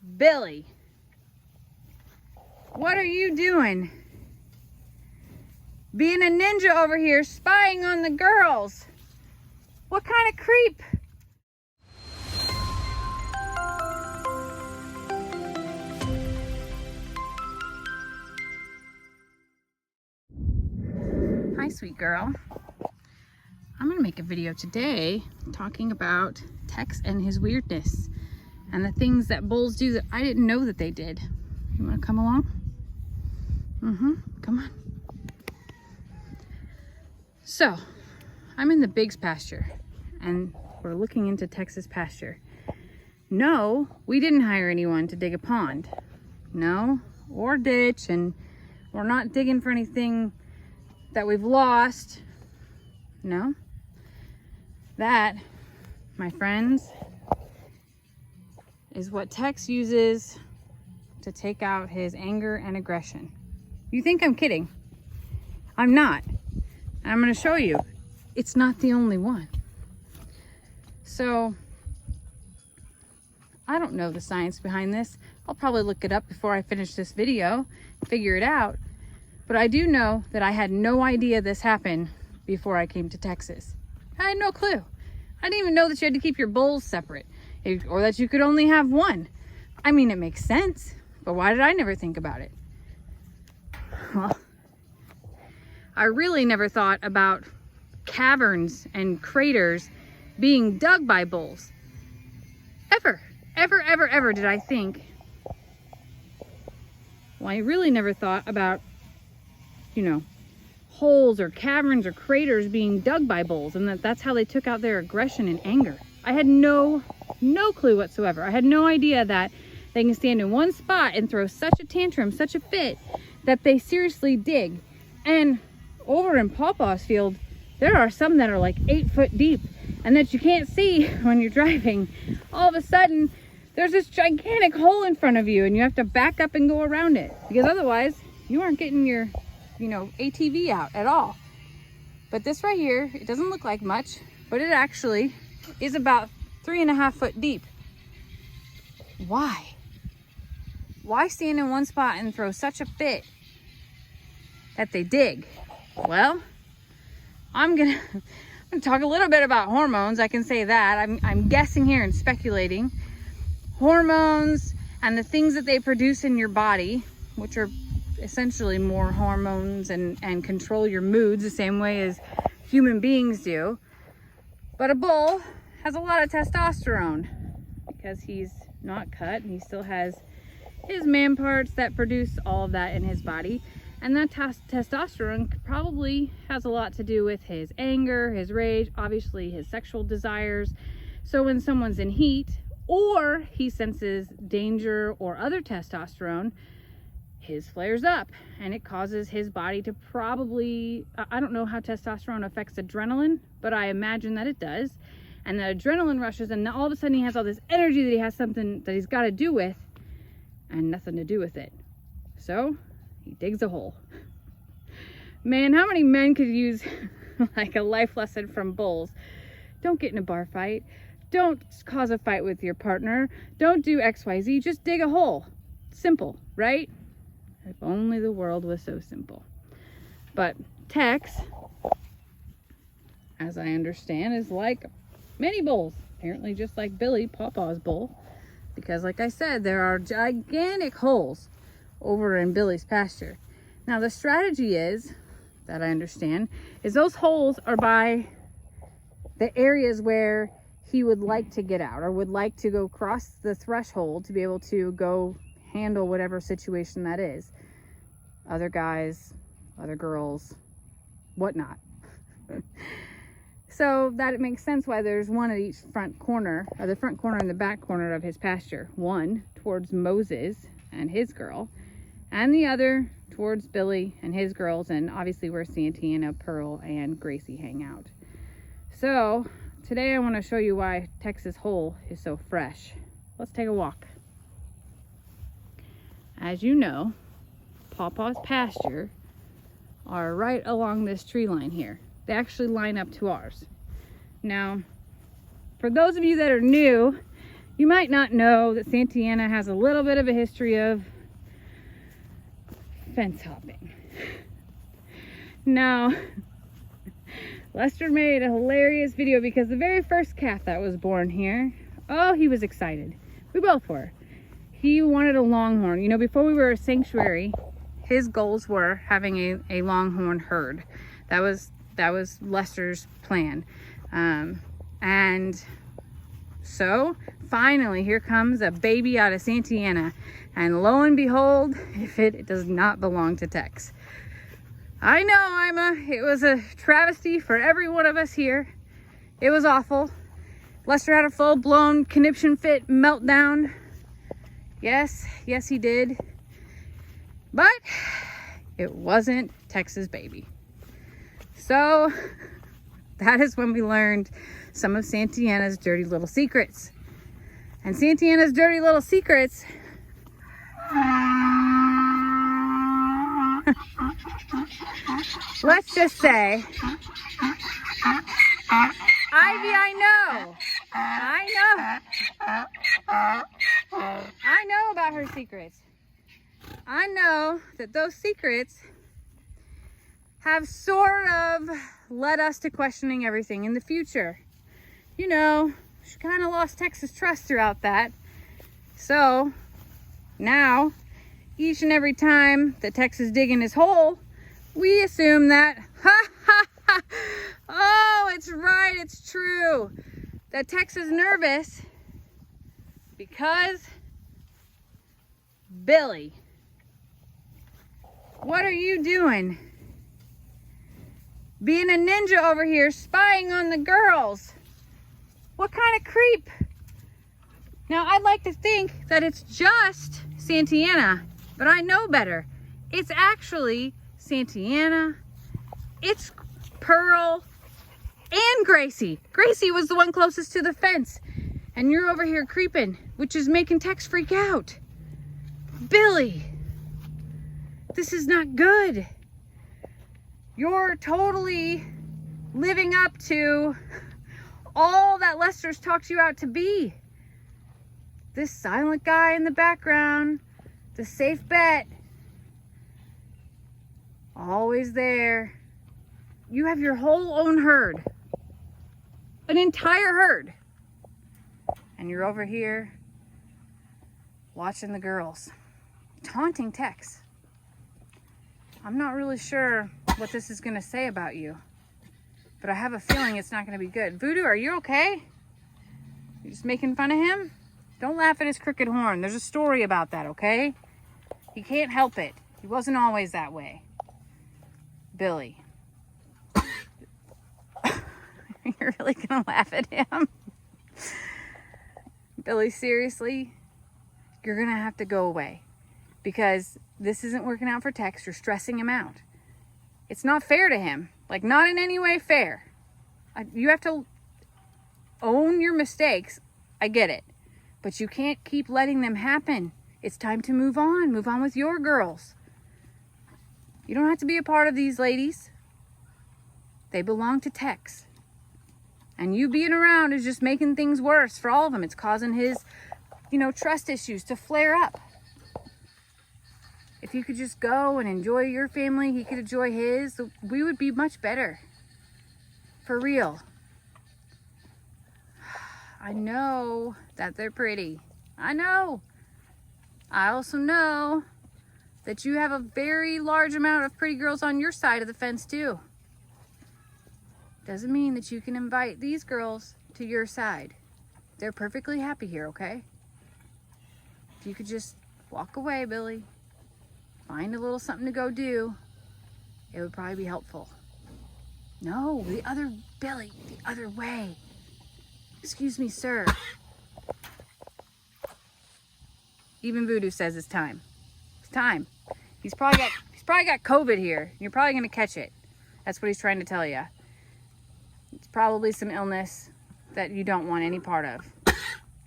Billy, what are you doing? Being a ninja over here, spying on the girls. What kind of creep? Hi, sweet girl. I'm gonna make a video today talking about Tex and his weirdness and the things that bulls do that I didn't know that they did. You wanna come along? Come on. So, I'm in the Biggs pasture and we're looking into Tex's pasture. No, we didn't hire anyone to dig a pond. No, or ditch, and we're not digging for anything that we've lost. No. That, my friends, is what Tex uses to take out his anger and aggression. You think I'm kidding? I'm not. I'm going to show you. It's not the only one. So, I don't know the science behind this. I'll probably look it up before I finish this video, figure it out. But I do know that I had no idea this happened before I came to Texas. I had no clue. I didn't even know that you had to keep your bulls separate, or that you could only have one. I mean, it makes sense, but why did I never think about it? Well, I really never thought about caverns and craters being dug by bulls. Ever did I think. Well, I really never thought about, holes or caverns or craters being dug by bulls, and that's how they took out their aggression and anger. I had no clue whatsoever. I had no idea that they can stand in one spot and throw such a tantrum, such a fit, that they seriously dig. And over in Pawpaw's field, there are some that are like 8 foot deep and that you can't see when you're driving. All of a sudden, there's this gigantic hole in front of you and you have to back up and go around it, because otherwise you aren't getting your, ATV out at all. But this right here, it doesn't look like much, but it actually is about 3.5 foot deep. Why? Why stand in one spot and throw such a fit that they dig? Well, I'm gonna talk a little bit about hormones. I can say that. I'm guessing here and speculating. Hormones and the things that they produce in your body, which are essentially more hormones and control your moods the same way as human beings do. But a bull has a lot of testosterone because he's not cut and he still has his man parts that produce all of that in his body. And that testosterone probably has a lot to do with his anger, his rage, obviously his sexual desires. So when someone's in heat or he senses danger or other testosterone, his flares up and it causes his body to probably, I don't know how testosterone affects adrenaline, but I imagine that it does. And the adrenaline rushes and all of a sudden he has all this energy that he has something that he's got to do with and nothing to do with it. So he digs a hole. Man, how many men could use like a life lesson from bulls? Don't get in a bar fight. Don't cause a fight with your partner. Don't do XYZ. Just dig a hole. Simple, right? If only the world was so simple. But Tex, as I understand, is like many bulls. Apparently just like Billy, Pawpaw's bull. Because like I said, there are gigantic holes over in Billy's pasture. Now the strategy is, that I understand, is those holes are by the areas where he would like to get out or would like to go cross the threshold to be able to go handle whatever situation that is. Other guys, other girls, whatnot. So that it makes sense why there's one at each front corner, or the front corner and the back corner of his pasture. One towards Moses and his girl, and the other towards Billy and his girls, and obviously where Santana, Pearl, and Gracie hang out. So today I want to show you why Tex's hole is so fresh. Let's take a walk. As you know, Pawpaw's pasture are right along this tree line here. They actually line up to ours. Now, for those of you that are new, You might not know that Santa Ana has a little bit of a history of fence hopping. Now, Lester made a hilarious video because the very first calf that was born here, oh, he was excited. We both were. He wanted a longhorn. You know, before we were a sanctuary, his goals were having a longhorn herd. That was Lester's plan. And so finally, here comes a baby out of Santa Ana. And lo and behold, it does not belong to Tex. I know it was a travesty for every one of us here. It was awful. Lester had a full-blown conniption fit meltdown. Yes, he did. But it wasn't Tex's baby. So that is when we learned some of Santa Ana's dirty little secrets. And Santa Ana's dirty little secrets let's just say, Ivy, I know about her secrets. I know that those secrets have sort of led us to questioning everything in the future. You know, she kind of lost Tex's trust throughout that. So now, each and every time that Tex is digging his hole, we assume that, oh, it's right, it's true, that Tex is nervous because Billy, what are you doing? Being a ninja over here, spying on the girls. What kind of creep? Now, I'd like to think that it's just Santa Ana, but I know better. It's actually Santa Ana, it's Pearl, and Gracie. Gracie was the one closest to the fence, and you're over here creeping, which is making Tex freak out. Billy, this is not good. You're totally living up to all that Lester's talked you out to be. This silent guy in the background, the safe bet, always there. You have your whole own herd, an entire herd, and you're over here watching the girls, taunting Tex. I'm not really sure what this is going to say about you, but I have a feeling it's not going to be good. Voodoo, are you okay? You just making fun of him? Don't laugh at his crooked horn. There's a story about that, okay? He can't help it. He wasn't always that way. Billy. You're really going to laugh at him? Billy, seriously? You're going to have to go away. Because this isn't working out for Tex. You're stressing him out. It's not fair to him. Like, not in any way fair. You have to own your mistakes. I get it. But you can't keep letting them happen. It's time to move on. Move on with your girls. You don't have to be a part of these ladies. They belong to Tex. And you being around is just making things worse for all of them. It's causing his, trust issues to flare up. If you could just go and enjoy your family, he could enjoy his, we would be much better. For real. I know that they're pretty. I know. I also know that you have a very large amount of pretty girls on your side of the fence too. Doesn't mean that you can invite these girls to your side. They're perfectly happy here, okay? If you could just walk away, Billy, find a little something to go do, it would probably be helpful. No, Billy, the other way. Excuse me, sir. Even Voodoo says it's time. It's time. He's probably got COVID here. You're probably gonna catch it. That's what he's trying to tell you. It's probably some illness that you don't want any part of.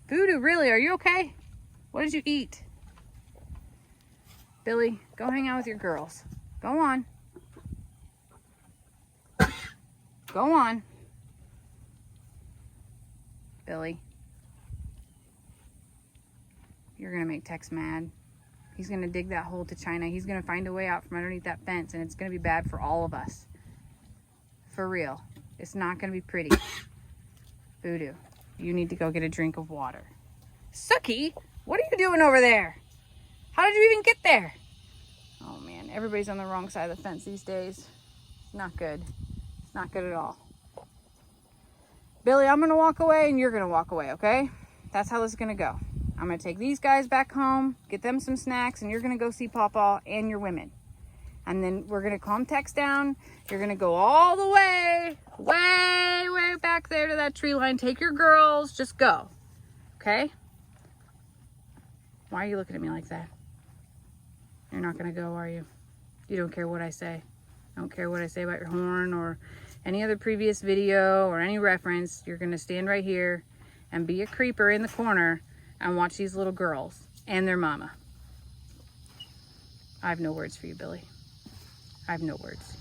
Voodoo, really? Are you okay? What did you eat? Billy, go hang out with your girls. Go on. Go on. Billy. You're gonna make Tex mad. He's gonna dig that hole to China. He's gonna find a way out from underneath that fence, and it's gonna be bad for all of us. For real. It's not gonna be pretty. Voodoo, you need to go get a drink of water. Sookie, what are you doing over there? How did you even get there? Oh man, everybody's on the wrong side of the fence these days. It's not good. It's not good at all. Billy, I'm gonna walk away and you're gonna walk away, okay? That's how this is gonna go. I'm gonna take these guys back home, get them some snacks, and you're gonna go see Pawpaw and your women. And then we're gonna calm Tex down. You're gonna go all the way back there to that tree line. Take your girls, just go, okay? Why are you looking at me like that? You're not gonna go, are you? You don't care what I say. I don't care what I say about your horn or any other previous video or any reference. You're gonna stand right here and be a creeper in the corner and watch these little girls and their mama. I have no words for you, Billy. I have no words.